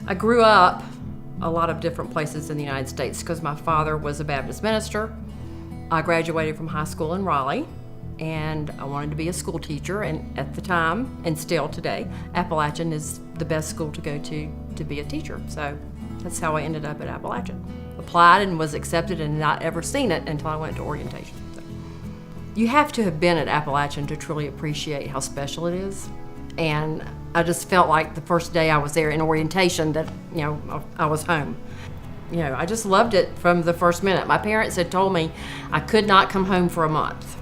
I grew up a lot of different places in the United States because my father was a Baptist minister. I graduated from high school in Raleigh, and I wanted to be a school teacher, and at the time, and still today, Appalachian is the best school to go to be a teacher. So that's how I ended up at Appalachian. Applied and was accepted and not ever seen it until I went to orientation. So you have to have been at Appalachian to truly appreciate how special it is. And I just felt like the first day I was there in orientation that, I was home. I just loved it from the first minute. My parents had told me I could not come home for a month.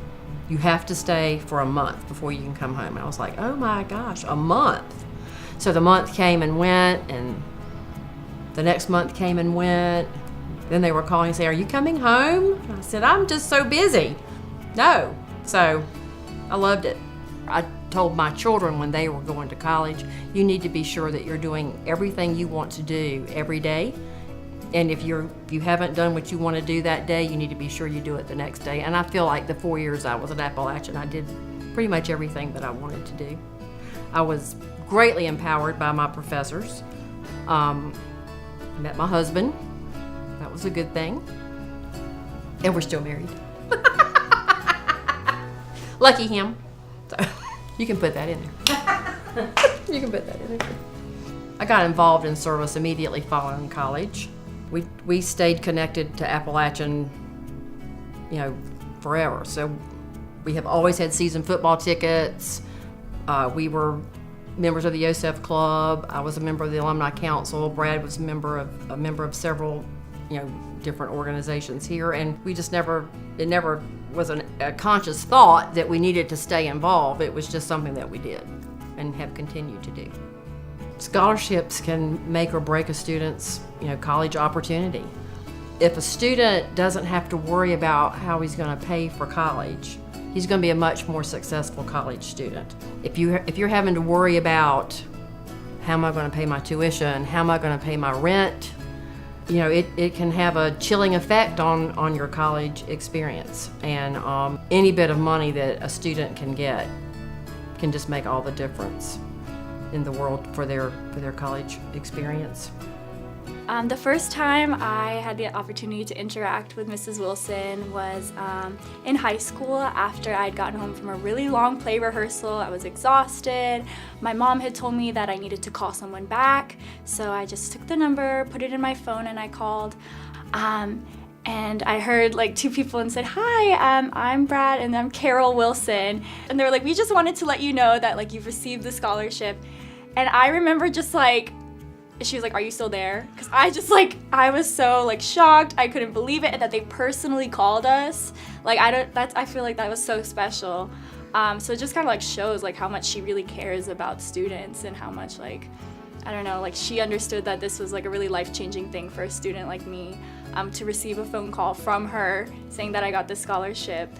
You have to stay for a month before you can come home. And I was like, oh my gosh, a month. So the month came and went, and the next month came and went. Then they were calling and saying, are you coming home? And I said, I'm just so busy. No. So I loved it. I told my children when they were going to college, you need to be sure that you're doing everything you want to do every day. And if you haven't done what you want to do that day, you need to be sure you do it the next day. And I feel like the 4 years I was at Appalachian, I did pretty much everything that I wanted to do. I was greatly empowered by my professors. Met my husband. That was a good thing. And we're still married. Lucky him. So, you can put that in there. You can put that in there. I got involved in service immediately following college. We stayed connected to Appalachian, forever. So we have always had season football tickets. We were members of the Yosef Club. I was a member of the alumni council. Brad was a member of several, different organizations here. And we just it never was a conscious thought that we needed to stay involved. It was just something that we did and have continued to do. Scholarships can make or break a student's, college opportunity. If a student doesn't have to worry about how he's going to pay for college, he's going to be a much more successful college student. If you're having to worry about how am I going to pay my tuition, how am I going to pay my rent, it can have a chilling effect on your college experience. And any bit of money that a student can get can just make all the difference in the world for their college experience. The first time I had the opportunity to interact with Mrs. Wilson was in high school after I'd gotten home from a really long play rehearsal. I was exhausted. My mom had told me that I needed to call someone back, so I just took the number, put it in my phone, and I called. And I heard two people and said, hi, I'm Brad and I'm Carole Wilson. And they were like, we just wanted to let you know that you've received the scholarship. And I remember just she was like, are you still there? Because I was so shocked. I couldn't believe it, and that they personally called us. I feel like that was so special. So it just kind of shows how much she really cares about students, and how much she understood that this was a really life-changing thing for a student like me, to receive a phone call from her saying that I got this scholarship.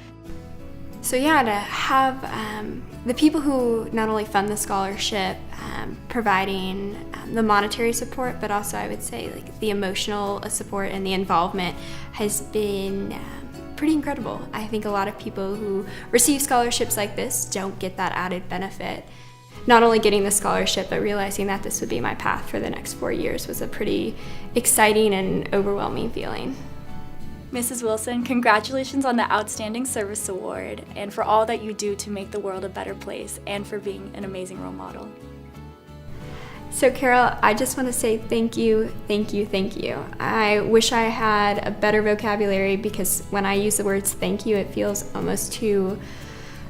So to have the people who not only fund the scholarship, providing the monetary support, but also I would say the emotional support and the involvement has been pretty incredible. I think a lot of people who receive scholarships like this don't get that added benefit. Not only getting the scholarship, but realizing that this would be my path for the next 4 years was a pretty exciting and overwhelming feeling. Mrs. Wilson, congratulations on the Outstanding Service Award, and for all that you do to make the world a better place, and for being an amazing role model. So Carole, I just want to say thank you, thank you, thank you. I wish I had a better vocabulary, because when I use the words thank you, it feels almost too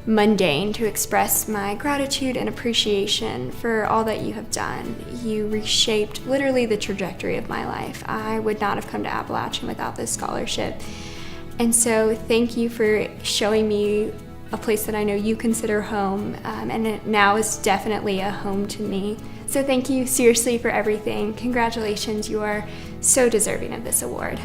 mundane to express my gratitude and appreciation for all that you have done. You reshaped literally the trajectory of my life. I would not have come to Appalachian without this scholarship. And so thank you for showing me a place that I know you consider home, and it now is definitely a home to me. So thank you seriously for everything. Congratulations, you are so deserving of this award.